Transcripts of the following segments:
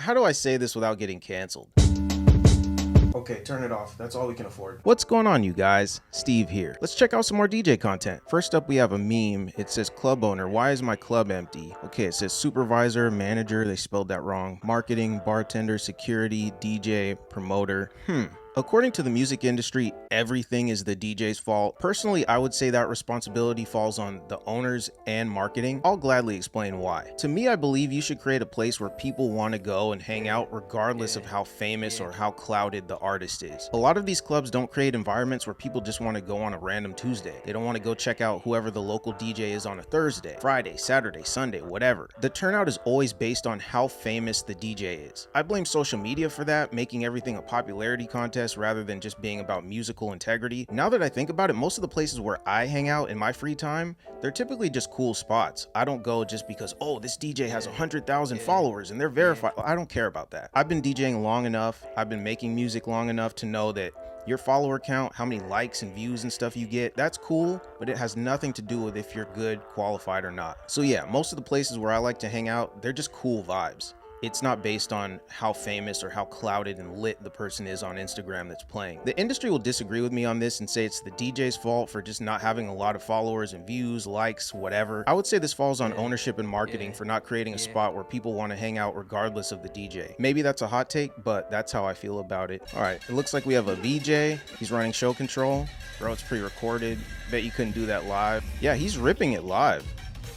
how do I say this without getting canceled? Okay, turn it off. That's all we can afford. What's going on, you guys? Steve here. Let's check out some more DJ content. First up, we have a meme. It says club owner. Why is my club empty? Okay, it says supervisor, manager. They spelled that wrong. Marketing, bartender, security, DJ, promoter. According to the music industry, everything is the DJ's fault. Personally, I would say that responsibility falls on the owners and marketing. I'll gladly explain why. To me, I believe you should create a place where people want to go and hang out regardless of how famous or how clouded the artist is. A lot of these clubs don't create environments where people just want to go on a random Tuesday. They don't want to go check out whoever the local DJ is on a Thursday, Friday, Saturday, Sunday, whatever. The turnout is always based on how famous the DJ is. I blame social media for that, making everything a popularity contest rather than just being about musical integrity. Now that I think about it, most of the places where I hang out in my free time, they're typically just cool spots. I don't go just because, oh, this DJ has 100,000 followers and they're verified. I don't care about that. I've been DJing long enough. I've been making music long enough to know that your follower count, how many likes and views and stuff you get, that's cool, but it has nothing to do with if you're good, qualified or not. So yeah, most of the places where I like to hang out, they're just cool vibes. It's not based on how famous or how clouded and lit the person is on Instagram that's playing. The industry will disagree with me on this and say it's the DJ's fault for just not having a lot of followers and views, likes, whatever. I would say this falls on ownership and marketing for not creating a spot where people want to hang out regardless of the DJ. Maybe that's a hot take, but that's how I feel about it. All right, it looks like we have a VJ. He's running show control. Bro, it's pre-recorded. Bet you couldn't do that live. Yeah, he's ripping it live.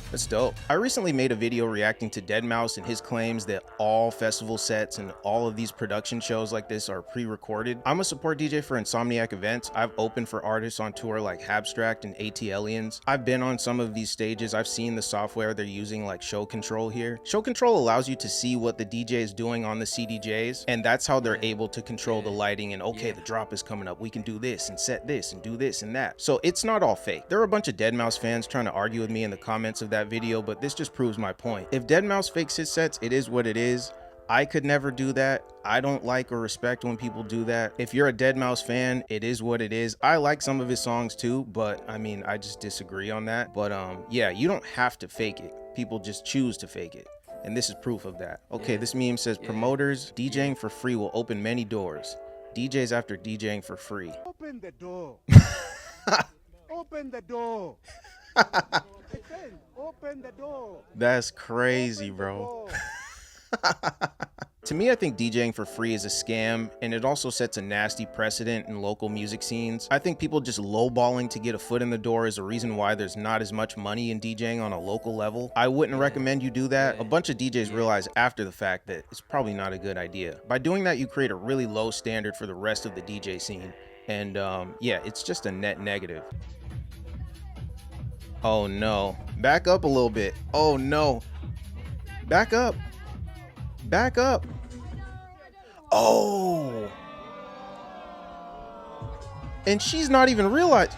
That's dope. I recently made a video reacting to deadmau5 and his claims that all festival sets and all of these production shows like this are pre-recorded. I'm a support DJ for Insomniac events. I've opened for artists on tour like Habstract and ATLians. I've been on some of these stages. I've seen the software they're using like Show Control here. Show Control allows you to see what the DJ is doing on the CDJs, and that's how they're able to control the lighting and okay, the drop is coming up. We can do this and set this and do this and that. So it's not all fake. There are a bunch of deadmau5 fans trying to argue with me in the comments of that video, but this just proves my point. If deadmau5 fakes his sets, it is what it is. I could never do that. I don't like or respect when people do that. If you're a deadmau5 fan, it is what it is. I like some of his songs too, but I mean, I just disagree on that. But yeah, you don't have to fake it. People just choose to fake it. And this is proof of that. Okay, this meme says promoters, DJing for free will open many doors. DJs after DJing for free. Open the door. Open the door. Open the door. That's crazy, bro. To me, I think DJing for free is a scam, and it also sets a nasty precedent in local music scenes. I think people just lowballing to get a foot in the door is a reason why there's not as much money in DJing on a local level. I wouldn't recommend you do that. A bunch of DJs realize after the fact that it's probably not a good idea. By doing that, you create a really low standard for the rest of the DJ scene. And yeah, it's just a net negative. Oh no. Back up a little bit. Oh no. Back up. Back up. Oh. And she's not even realized.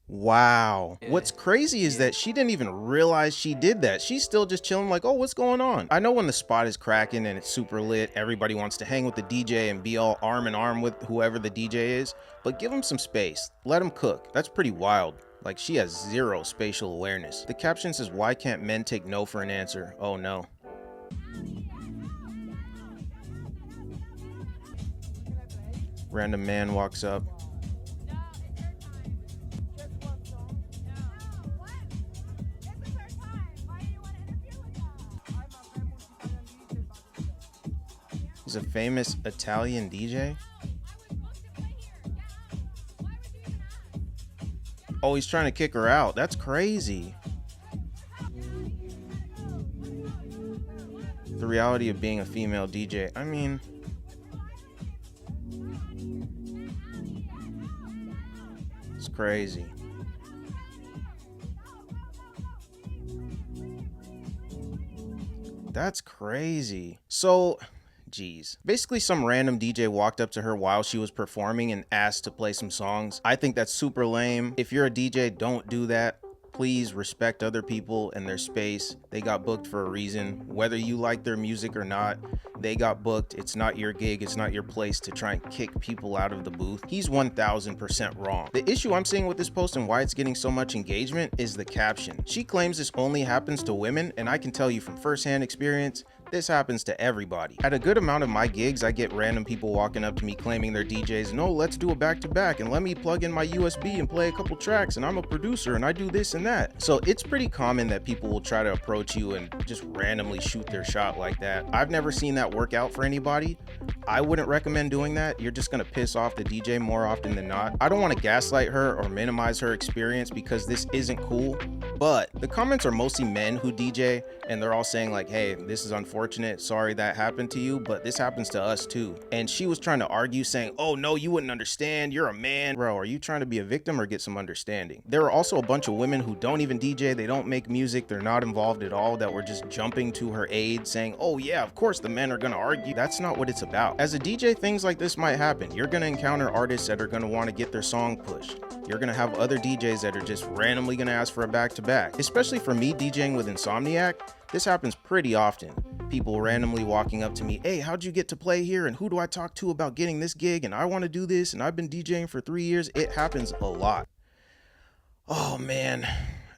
Wow. What's crazy is that she didn't even realize she did that. She's still just chilling like, oh, what's going on? I know when the spot is cracking and it's super lit, everybody wants to hang with the DJ and be all arm in arm with whoever the DJ is, but give him some space. Let him cook. That's pretty wild. Like, she has zero spatial awareness. The caption says, why can't men take no for an answer? Oh no. Random man walks up. He's a famous Italian DJ. Oh, he's trying to kick her out. That's crazy. The reality of being a female DJ. I mean, it's crazy. That's crazy. So, geez. Basically, some random DJ walked up to her while she was performing and asked to play some songs. I think that's super lame. If you're a DJ, don't do that. Please respect other people and their space. They got booked for a reason. Whether you like their music or not, they got booked. It's not your gig. It's not your place to try and kick people out of the booth. He's 1000% wrong. The issue I'm seeing with this post and why it's getting so much engagement is the caption. She claims this only happens to women, and I can tell you from firsthand experience, This happens to everybody. At a good amount of my gigs, I get random people walking up to me claiming they're DJs, no, let's do a back-to-back and let me plug in my USB and play a couple tracks and I'm a producer and I do this and that. So it's pretty common that people will try to approach you and just randomly shoot their shot like that. I've never seen that work out for anybody. I wouldn't recommend doing that. You're just gonna piss off the DJ more often than not. I don't want to gaslight her or minimize her experience because this isn't cool, but the comments are mostly men who DJ and they're all saying like, hey, this is unfortunate, sorry that happened to you, but this happens to us too. And she was trying to argue saying, oh no, you wouldn't understand, you're a man. Bro, are you trying to be a victim or get some understanding? There are also a bunch of women who don't even DJ, they don't make music, they're not involved at all, that were just jumping to her aid saying, oh yeah, of course the men are gonna argue. That's not what it's about. As a DJ, things like this might happen. You're gonna encounter artists that are gonna want to get their song pushed. You're gonna have other DJs that are just randomly gonna ask for a back-to-back. Especially for me DJing with Insomniac, this happens pretty often. People randomly walking up to me, hey, how'd you get to play here? And who do I talk to about getting this gig? And I want to do this, and I've been DJing for 3 years. It happens a lot. Oh man.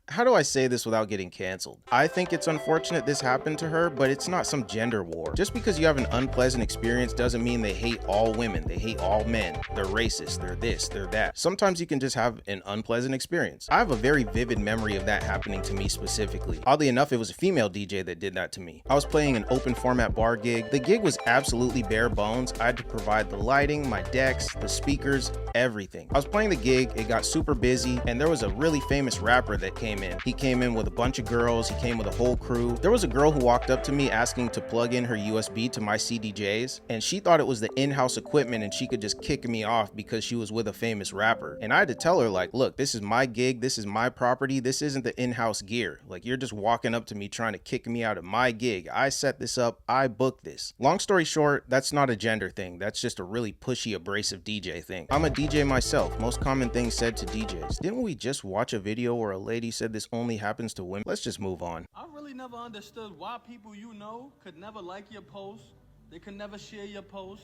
How do I say this without getting canceled? I think it's unfortunate this happened to her, but it's not some gender war. Just because you have an unpleasant experience doesn't mean they hate all women, they hate all men. They're racist, they're this, they're that. Sometimes you can just have an unpleasant experience. I have a very vivid memory of that happening to me specifically. Oddly enough, it was a female DJ that did that to me. I was playing an open format bar gig. The gig was absolutely bare bones. I had to provide the lighting, my decks, the speakers, everything. I was playing the gig, it got super busy, and there was a really famous rapper that came in. He came in with a bunch of girls, he came with a whole crew. There was a girl who walked up to me asking to plug in her USB to my CDJs, and she thought it was the in-house equipment and she could just kick me off because she was with a famous rapper. And I had to tell her like, look, this is my gig, this is my property, this isn't the in-house gear. Like, you're just walking up to me trying to kick me out of my gig. I set this up, I booked this. Long story short, that's not a gender thing. That's just a really pushy, abrasive DJ thing. I'm a DJ myself. Most common things said to DJs. Didn't we just watch a video where a lady said this only happens to women? Let's just move on. I really never understood why people you know could never like your post. They could never share your post.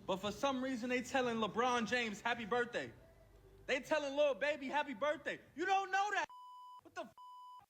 But for some reason, they telling LeBron James happy birthday. They telling Lil Baby happy birthday. You don't know that. What the f?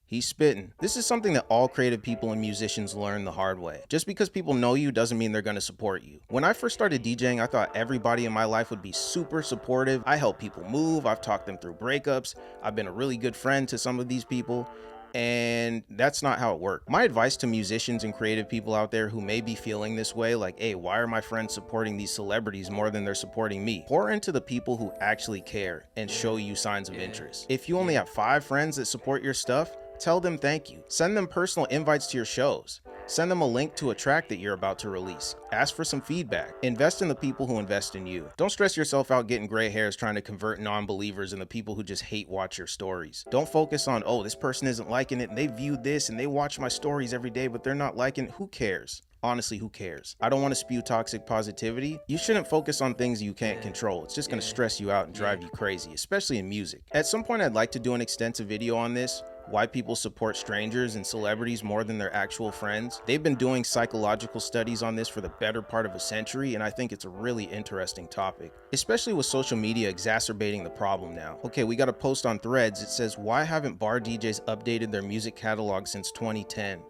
He's spitting. This is something that all creative people and musicians learn the hard way. Just because people know you doesn't mean they're gonna support you. When I first started DJing, I thought everybody in my life would be super supportive. I help people move, I've talked them through breakups, I've been a really good friend to some of these people, and that's not how it worked. My advice to musicians and creative people out there who may be feeling this way, like, hey, why are my friends supporting these celebrities more than they're supporting me? Pour into the people who actually care and show you signs of interest. If you only have 5 friends that support your stuff, tell them thank you. Send them personal invites to your shows. Send them a link to a track that you're about to release. Ask for some feedback. Invest in the people who invest in you. Don't stress yourself out getting gray hairs trying to convert non-believers and the people who just hate watch your stories. Don't focus on, oh, this person isn't liking it and they viewed this and they watch my stories every day, but they're not liking it. Who cares? Honestly, who cares? I don't want to spew toxic positivity. You shouldn't focus on things you can't control. It's just going to stress you out and drive you crazy, especially in music. At some point, I'd like to do an extensive video on this. Why people support strangers and celebrities more than their actual friends. They've been doing psychological studies on this for the better part of a century, and I think it's a really interesting topic, especially with social media exacerbating the problem now. Okay, we got a post on Threads. It says, why haven't bar DJs updated their music catalog since 2010?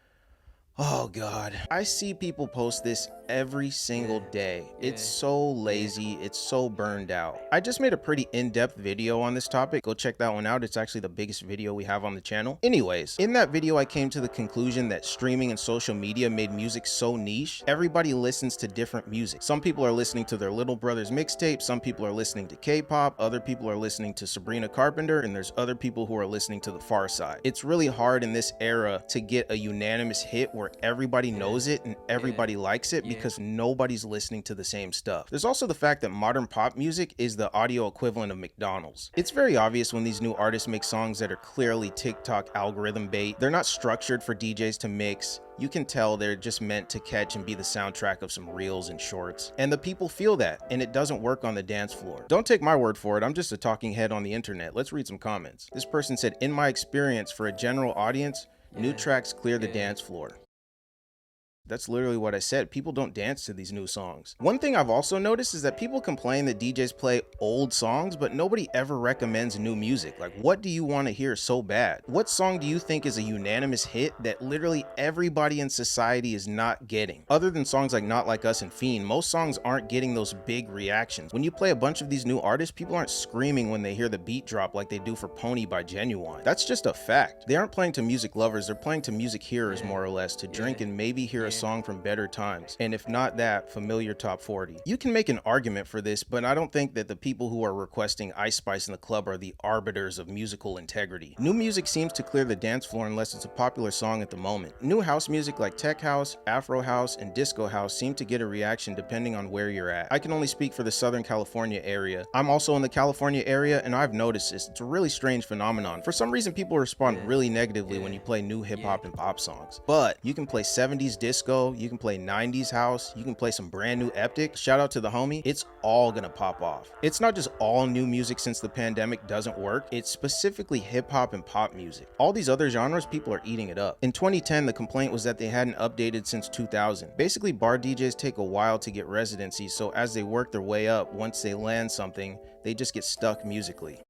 Oh God, I see people post this every single day. It's so lazy, it's so burned out. I just made a pretty in-depth video on this topic. Go check that one out. It's actually the biggest video we have on the channel. Anyways, in that video I came to the conclusion that streaming and social media made music so niche. Everybody listens to different music. Some people are listening to their little brother's mixtape, some people are listening to K-pop, other people are listening to Sabrina Carpenter, and there's other people who are listening to the Far Side. It's really hard in this era to get a unanimous hit where everybody knows it and everybody likes it because nobody's listening to the same stuff. There's also the fact that modern pop music is the audio equivalent of McDonald's. It's very obvious when these new artists make songs that are clearly TikTok algorithm bait. They're not structured for DJs to mix. You can tell they're just meant to catch and be the soundtrack of some reels and shorts. And the people feel that, and it doesn't work on the dance floor. Don't take my word for it, I'm just a talking head on the internet. Let's read some comments. This person said, in my experience, for a general audience, new tracks clear the dance floor. That's literally what I said. People don't dance to these new songs. One thing I've also noticed is that people complain that DJs play old songs, but nobody ever recommends new music. Like, what do you want to hear so bad? What song do you think is a unanimous hit that literally everybody in society is not getting? Other than songs like Not Like Us and Fiend, most songs aren't getting those big reactions. When you play a bunch of these new artists, people aren't screaming when they hear the beat drop like they do for Pony by Genuine. That's just a fact. They aren't playing to music lovers, they're playing to music hearers more or less, to drink and maybe hear a song from better times, and if not that, familiar top 40. You can make an argument for this, but I don't think that the people who are requesting Ice Spice in the club are the arbiters of musical integrity. New music seems to clear the dance floor unless it's a popular song at the moment. New house music like tech house, afro house, and disco house seem to get a reaction depending on where you're at. I can only speak for the Southern California area. I'm also in the California area, and I've noticed this. It's a really strange phenomenon. For some reason, people respond really negatively when you play new hip hop and pop songs. But you can play 70s disco, you can play 90s house, you can play some brand new Eptic. Shout out to the homie. It's all gonna pop off. It's not just all new music since the pandemic doesn't work. It's specifically hip hop and pop music. All these other genres, people are eating it up. In 2010, the complaint was that they hadn't updated since 2000. Basically, bar DJs take a while to get residency, so as they work their way up, once they land something, they just get stuck musically.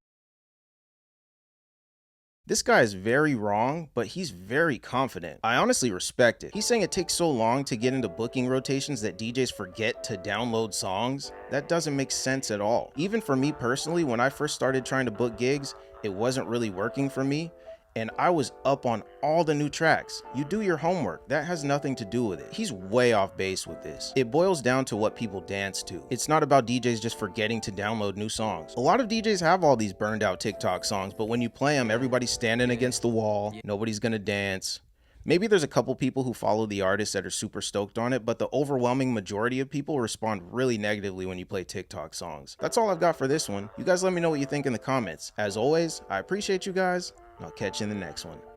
This guy is very wrong, but he's very confident. I honestly respect it. He's saying it takes so long to get into booking rotations that DJs forget to download songs. That doesn't make sense at all. Even for me personally, when I first started trying to book gigs, it wasn't really working for me, and I was up on all the new tracks. You do your homework. That has nothing to do with it. He's way off base with this. It boils down to what people dance to. It's not about DJs just forgetting to download new songs. A lot of DJs have all these burned out TikTok songs, but when you play them, everybody's standing against the wall. Nobody's gonna dance. Maybe there's a couple people who follow the artist that are super stoked on it, but the overwhelming majority of people respond really negatively when you play TikTok songs. That's all I've got for this one. You guys let me know what you think in the comments. As always, I appreciate you guys, and I'll catch you in the next one.